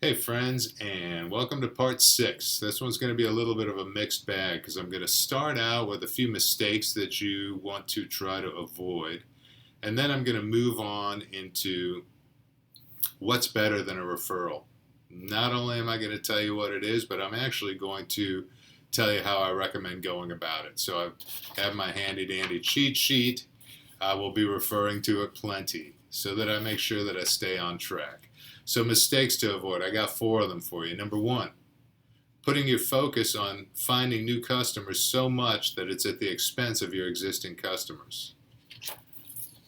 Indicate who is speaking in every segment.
Speaker 1: Hey friends, and welcome to part 6. This one's going to be a little bit of a mixed bag because I'm going to start out with a few mistakes that you want to try to avoid, and then I'm going to move on into what's better than a referral. Not only am I going to tell you what it is, but I'm actually going to tell you how I recommend going about it. So I have my handy dandy cheat sheet. I will be referring to it plenty so that I make sure that I stay on track. So, mistakes to avoid. I got 4 of them for you. Number 1, putting your focus on finding new customers so much that it's at the expense of your existing customers.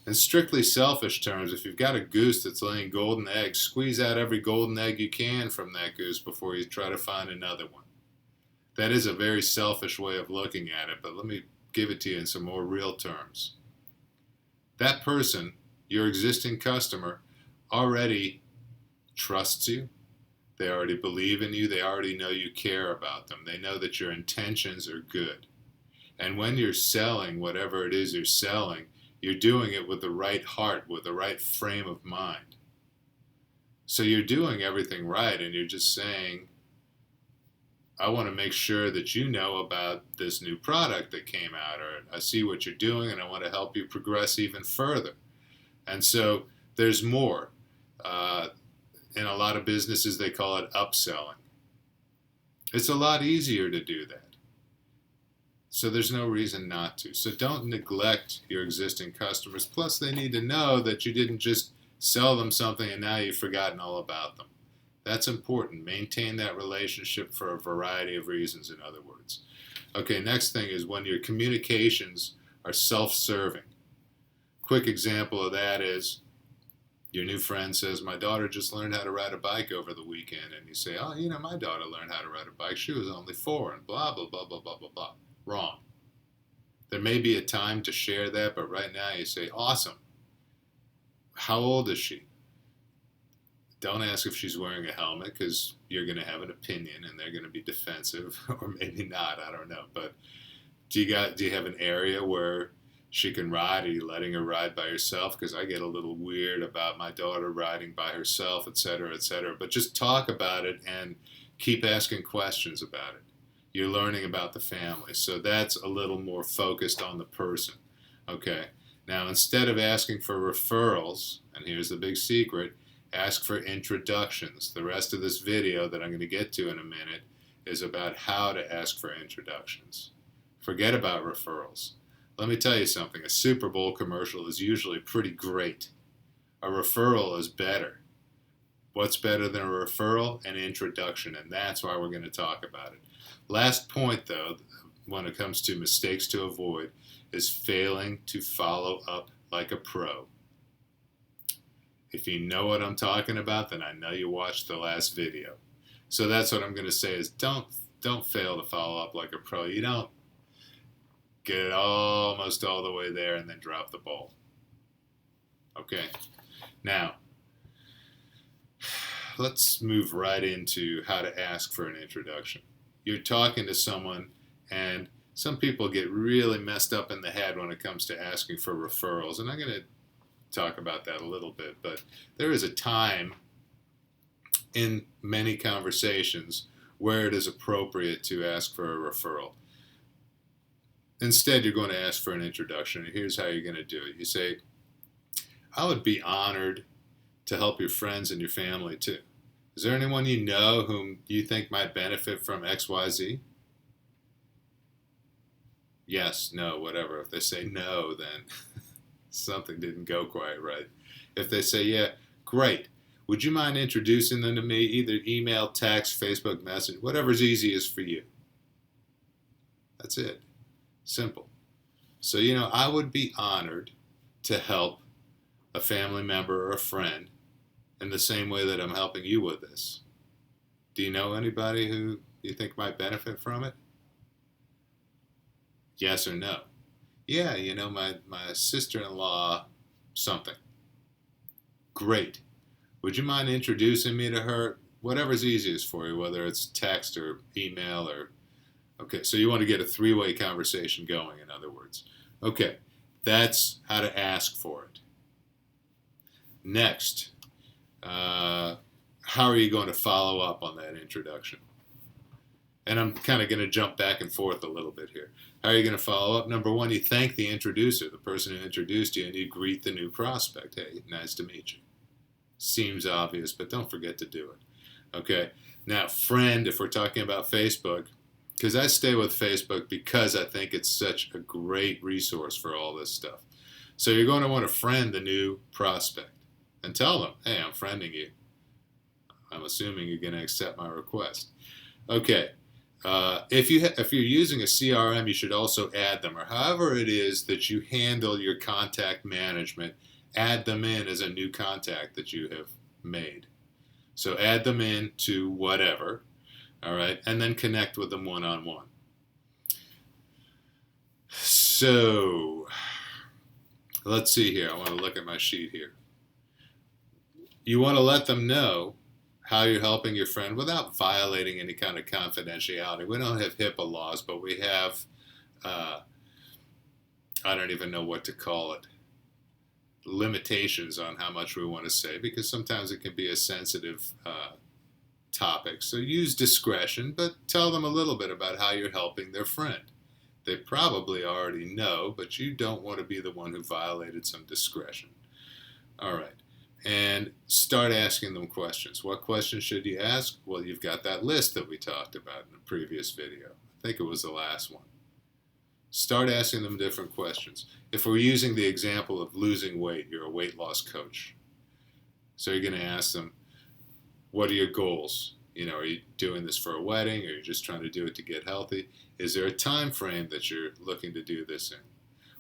Speaker 1: In strictly selfish terms, if you've got a goose that's laying golden eggs, squeeze out every golden egg you can from that goose before you try to find another one. That is a very selfish way of looking at it, but let me give it to you in some more real terms. That person, your existing customer, already trusts you. They already believe in you. They already know you care about them. They know that your intentions are good. And when you're selling whatever it is you're selling, you're doing it with the right heart, with the right frame of mind. So you're doing everything right, and you're just saying, I want to make sure that you know about this new product that came out, or I see what you're doing and I want to help you progress even further. And so there's more. In a lot of businesses, they call it upselling. It's a lot easier to do that. So there's no reason not to. So don't neglect your existing customers. Plus, they need to know that you didn't just sell them something and now you've forgotten all about them. That's important. Maintain that relationship for a variety of reasons, in other words. Okay, next thing is when your communications are self-serving. Quick example of that is your new friend says, my daughter just learned how to ride a bike over the weekend. And you say, oh, my daughter learned how to ride a bike. She was only 4 and blah, blah, blah, blah, blah, blah, blah. Wrong. There may be a time to share that, but right now you say, awesome. How old is she? Don't ask if she's wearing a helmet because you're going to have an opinion and they're going to be defensive, or maybe not. I don't know. But do you have an area where she can ride? Are you letting her ride by herself? Because I get a little weird about my daughter riding by herself, et cetera, et cetera. But just talk about it and keep asking questions about it. You're learning about the family. So that's a little more focused on the person. Okay. Now, instead of asking for referrals, and here's the big secret, ask for introductions. The rest of this video that I'm going to get to in a minute is about how to ask for introductions. Forget about referrals. Let me tell you something. A Super Bowl commercial is usually pretty great. A referral is better. What's better than a referral? An introduction, and that's why we're going to talk about it. Last point, though, when it comes to mistakes to avoid, is failing to follow up like a pro. If you know what I'm talking about, then I know you watched the last video. So that's what I'm going to say is don't fail to follow up like a pro. You don't get it almost all the way there and then drop the ball. Okay. Now, let's move right into how to ask for an introduction. You're talking to someone, and some people get really messed up in the head when it comes to asking for referrals, and I'm going to talk about that a little bit, but there is a time in many conversations where it is appropriate to ask for a referral. Instead, you're going to ask for an introduction, and here's how you're going to do it. You say, I would be honored to help your friends and your family too. Is there anyone you know whom you think might benefit from XYZ? Yes, no, whatever. If they say no, then something didn't go quite right. If they say, yeah, great. Would you mind introducing them to me? Either email, text, Facebook message, whatever's easiest for you. That's it. Simple. So, I would be honored to help a family member or a friend in the same way that I'm helping you with this. Do you know anybody who you think might benefit from it? Yes or no? Yeah, my sister-in-law, something. Great. Would you mind introducing me to her? Whatever's easiest for you, whether it's text or email or... Okay, so you want to get a 3-way conversation going, in other words. Okay, that's how to ask for it. Next, how are you going to follow up on that introduction? And I'm kind of going to jump back and forth a little bit here. How are you going to follow up? Number one, you thank the introducer, the person who introduced you, and you greet the new prospect. Hey, nice to meet you. Seems obvious, but don't forget to do it. Okay. Now, friend, if we're talking about Facebook, because I stay with Facebook because I think it's such a great resource for all this stuff. So you're going to want to friend the new prospect and tell them, hey, I'm friending you. I'm assuming you're going to accept my request. Okay. If you're using a CRM, you should also add them, or however it is that you handle your contact management, add them in as a new contact that you have made. So add them in to whatever, all right, and then connect with them one-on-one. So let's see here. I want to look at my sheet here. You want to let them know how you're helping your friend without violating any kind of confidentiality. We don't have HIPAA laws, but we have, I don't even know what to call it, limitations on how much we want to say, because sometimes it can be a sensitive topic. So use discretion, but tell them a little bit about how you're helping their friend. They probably already know, but you don't want to be the one who violated some discretion. All right. And start asking them questions. What questions should you ask? Well, you've got that list that we talked about in the previous video. I think it was the last one. Start asking them different questions. If we're using the example of losing weight, you're a weight loss coach. So you're going to ask them, what are your goals? Are you doing this for a wedding, or are you just trying to do it to get healthy? Is there a time frame that you're looking to do this in?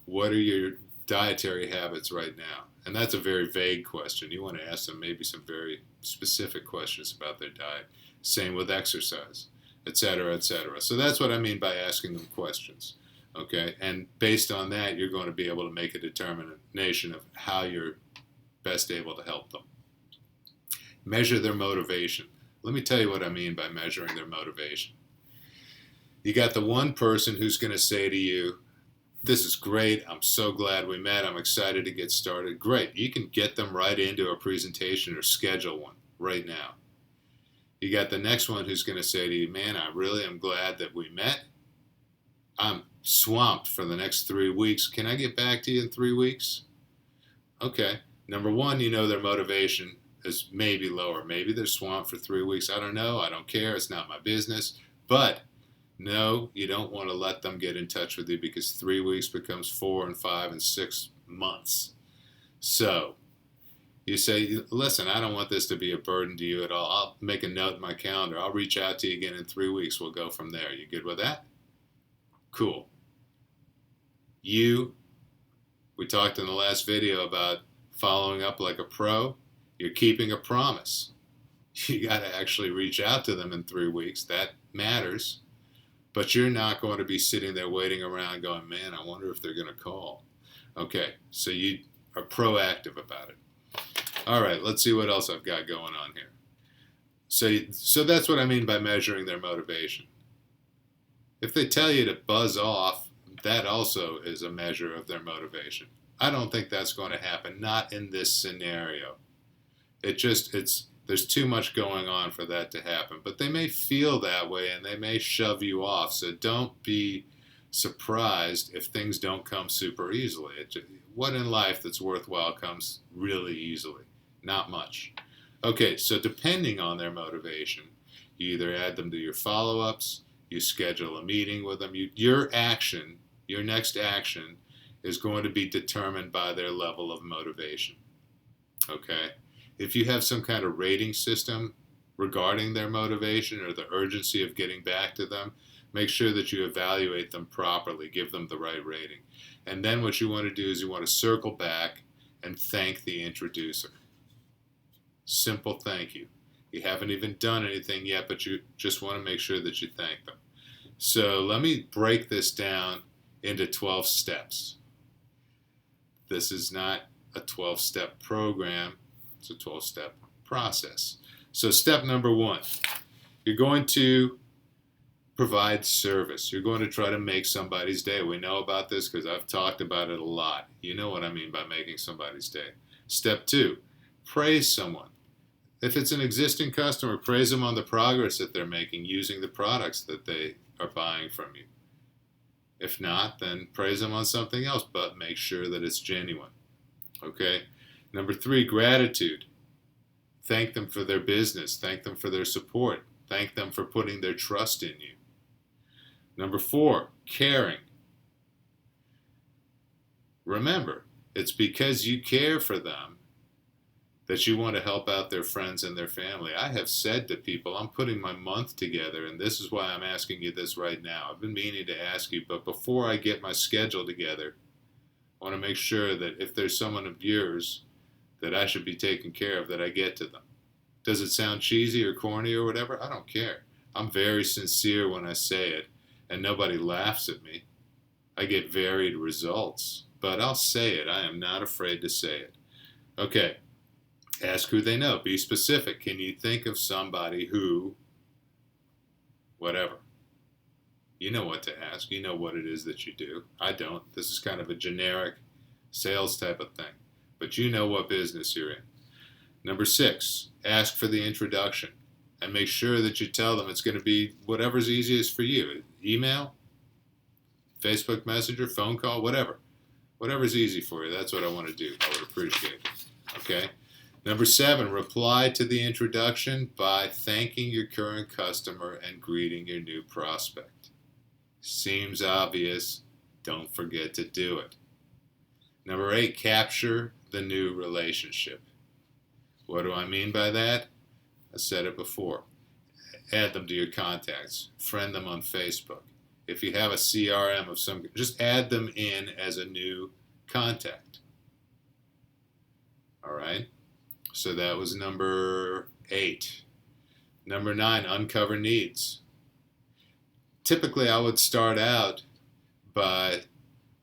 Speaker 1: What are your dietary habits right now? And that's a very vague question. You want to ask them maybe some very specific questions about their diet. Same with exercise, etc., etc. So that's what I mean by asking them questions. Okay, and based on that, you're going to be able to make a determination of how you're best able to help them. Measure their motivation. Let me tell you what I mean by measuring their motivation. You got the one person who's going to say to you, this is great, I'm so glad we met, I'm excited to get started. Great, you can get them right into a presentation or schedule one right now. You got the next one who's going to say to you, man, I really am glad that we met. I'm swamped for the next 3 weeks. Can I get back to you in 3 weeks? Okay. Number one, their motivation is maybe lower. Maybe they're swamped for 3 weeks. I don't know. I don't care. It's not my business. But no, you don't want to let them get in touch with you, because 3 weeks becomes 4 and 5 and 6 months. So you say, listen, I don't want this to be a burden to you at all. I'll make a note in my calendar. I'll reach out to you again in 3 weeks. We'll go from there. You good with that? Cool. We talked in the last video about following up like a pro. You're keeping a promise. You got to actually reach out to them in 3 weeks. That matters. But you're not going to be sitting there waiting around going, man, I wonder if they're going to call. Okay, so you are proactive about it. All right, let's see what else I've got going on here. So that's what I mean by measuring their motivation. If they tell you to buzz off, that also is a measure of their motivation. I don't think that's going to happen, not in this scenario. There's too much going on for that to happen. But they may feel that way, and they may shove you off. So don't be surprised if things don't come super easily. What in life that's worthwhile comes really easily? Not much. Okay, so depending on their motivation, you either add them to your follow-ups, you schedule a meeting with them. Your next action is going to be determined by their level of motivation. Okay? If you have some kind of rating system regarding their motivation or the urgency of getting back to them, make sure that you evaluate them properly, give them the right rating. And then what you want to do is you want to circle back and thank the introducer. Simple thank you. You haven't even done anything yet, but you just want to make sure that you thank them. So let me break this down into 12 steps. This is not a 12-step program. It's a 12-step process. So step number one, you're going to provide service. You're going to try to make somebody's day. We know about this because I've talked about it a lot. You know what I mean by making somebody's day. Step two, praise someone. If it's an existing customer, praise them on the progress that they're making using the products that they are buying from you. If not, then praise them on something else, but make sure that it's genuine. Okay? Number 3, gratitude. Thank them for their business. Thank them for their support. Thank them for putting their trust in you. Number 4, caring. Remember, it's because you care for them that you want to help out their friends and their family. I have said to people, I'm putting my month together, and this is why I'm asking you this right now. I've been meaning to ask you, but before I get my schedule together, I want to make sure that if there's someone of yours that I should be taking care of, that I get to them. Does it sound cheesy or corny or whatever? I don't care. I'm very sincere when I say it, and nobody laughs at me. I get varied results, but I'll say it. I am not afraid to say it. Okay. Ask who they know. Be specific. Can you think of somebody who, whatever? You know what to ask. You know what it is that you do. I don't. This is kind of a generic sales type of thing. But you know what business you're in. Number 6, ask for the introduction. And make sure that you tell them it's going to be whatever's easiest for you. Email, Facebook Messenger, phone call, whatever. Whatever's easy for you. That's what I want to do. I would appreciate it. Okay? Number 7, reply to the introduction by thanking your current customer and greeting your new prospect. Seems obvious. Don't forget to do it. Number 8, capture the new relationship. What do I mean by that? I said it before. Add them to your contacts. Friend them on Facebook. If you have a CRM of some, just add them in as a new contact. All right? So that was number 8. Number 9, uncover needs. Typically, I would start out by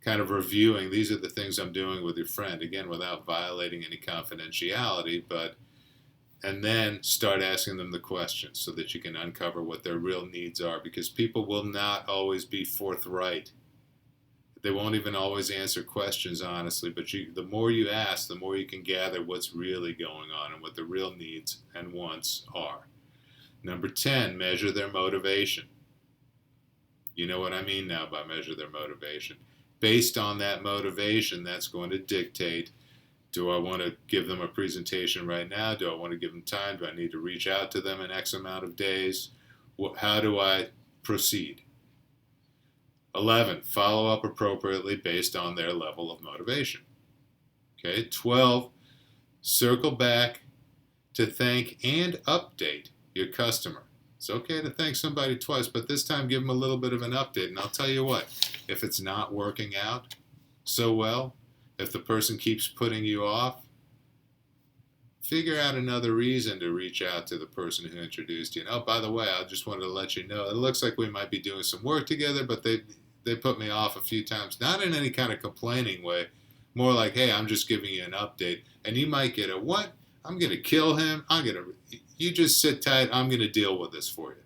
Speaker 1: kind of reviewing, these are the things I'm doing with your friend, again, without violating any confidentiality, and then start asking them the questions so that you can uncover what their real needs are, because people will not always be forthright. They won't even always answer questions honestly, but the more you ask, the more you can gather what's really going on and what the real needs and wants are. Number 10, measure their motivation. You know what I mean now by measure their motivation. Based on that motivation, that's going to dictate, do I want to give them a presentation right now? Do I want to give them time? Do I need to reach out to them in X amount of days? How do I proceed? 11, follow up appropriately based on their level of motivation. Okay, 12, circle back to thank and update your customer. It's okay to thank somebody twice, but this time give them a little bit of an update. And I'll tell you what, if it's not working out so well, if the person keeps putting you off, figure out another reason to reach out to the person who introduced you. And, oh, by the way, I just wanted to let you know, it looks like we might be doing some work together, but they put me off a few times. Not in any kind of complaining way. More like, hey, I'm just giving you an update. And you might get a, what? I'm going to kill him. You just sit tight. I'm going to deal with this for you.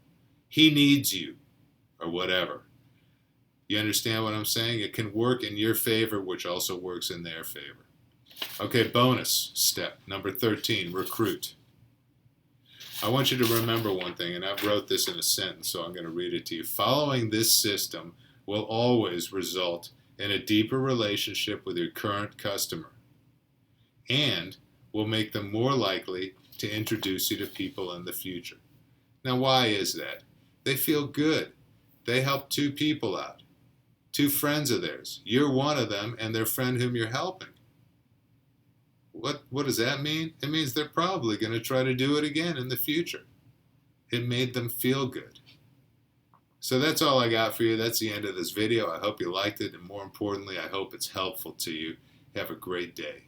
Speaker 1: He needs you. Or whatever. You understand what I'm saying? It can work in your favor, which also works in their favor. Okay, bonus step. Number 13, recruit. I want you to remember one thing, and I've wrote this in a sentence, so I'm going to read it to you. Following this system will always result in a deeper relationship with your current customer and will make them more likely to introduce you to people in the future. Now, why is that? They feel good. They help 2 people out, 2 friends of theirs. You're one of them and their friend whom you're helping. What does that mean? It means they're probably going to try to do it again in the future. It made them feel good. So that's all I got for you. That's the end of this video. I hope you liked it, and more importantly, I hope it's helpful to you. Have a great day.